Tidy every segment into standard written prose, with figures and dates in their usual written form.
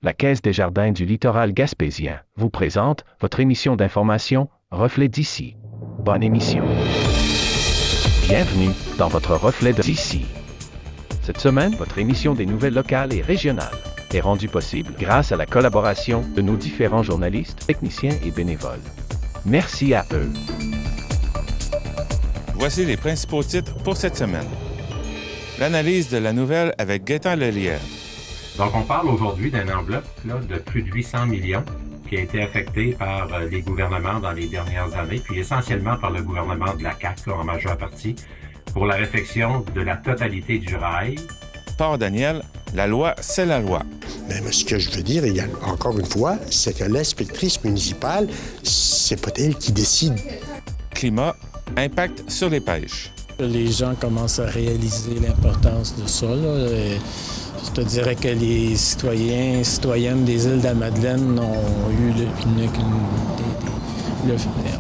La Caisse des Jardins du littoral gaspésien vous présente votre émission d'information Reflet d'ici. Bonne émission. Bienvenue dans votre Reflet d'ici. Cette semaine, votre émission des nouvelles locales et régionales est rendue possible grâce à la collaboration de nos différents journalistes, techniciens et bénévoles. Merci à eux. Voici les principaux titres pour cette semaine. L'analyse de la nouvelle avec Gaétan Lelière. Donc, on parle aujourd'hui d'une enveloppe de plus de 800 millions qui a été affectée par les gouvernements dans les dernières années, puis essentiellement par le gouvernement de la CAQ en majeure partie, pour la réfection de la totalité du rail. Port-Daniel, la loi, c'est la loi. Mais ce que je veux dire, encore une fois, c'est que l'inspectrice municipale, c'est pas elle qui décide. Climat, impact sur les pêches. Les gens commencent à réaliser l'importance de ça, là. Je te dirais que les citoyens et citoyennes des îles de la Madeleine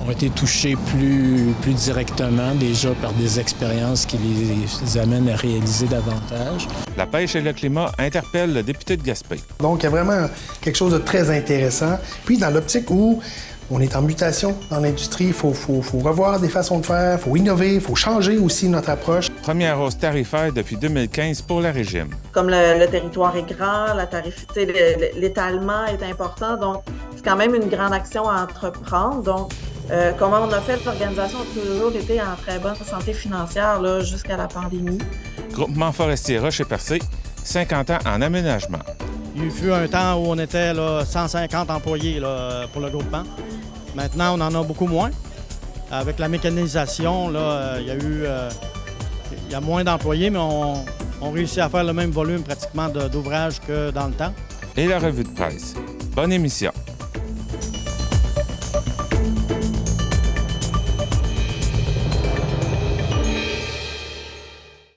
ont été touchés plus directement déjà par des expériences qui les amènent à réaliser davantage. La pêche et le climat interpellent le député de Gaspé. Donc, il y a vraiment quelque chose de très intéressant. Puis, dans l'optique où on est en mutation dans l'industrie, il faut revoir des façons de faire, il faut innover, il faut changer aussi notre approche. Première hausse tarifaire depuis 2015 pour la régime. Comme le territoire est grand, l'étalement est important, donc c'est quand même une grande action à entreprendre. Donc, comment on a fait, l'organisation a toujours été en très bonne santé financière là, jusqu'à la pandémie. Groupement forestier Rocher-Percé, 50 ans en aménagement. Il fut un temps où on était 150 employés pour le groupement. Maintenant, on en a beaucoup moins. Avec la mécanisation, il y a moins d'employés, mais on réussit à faire le même volume pratiquement d'ouvrages que dans le temps. Et la revue de presse. Bonne émission.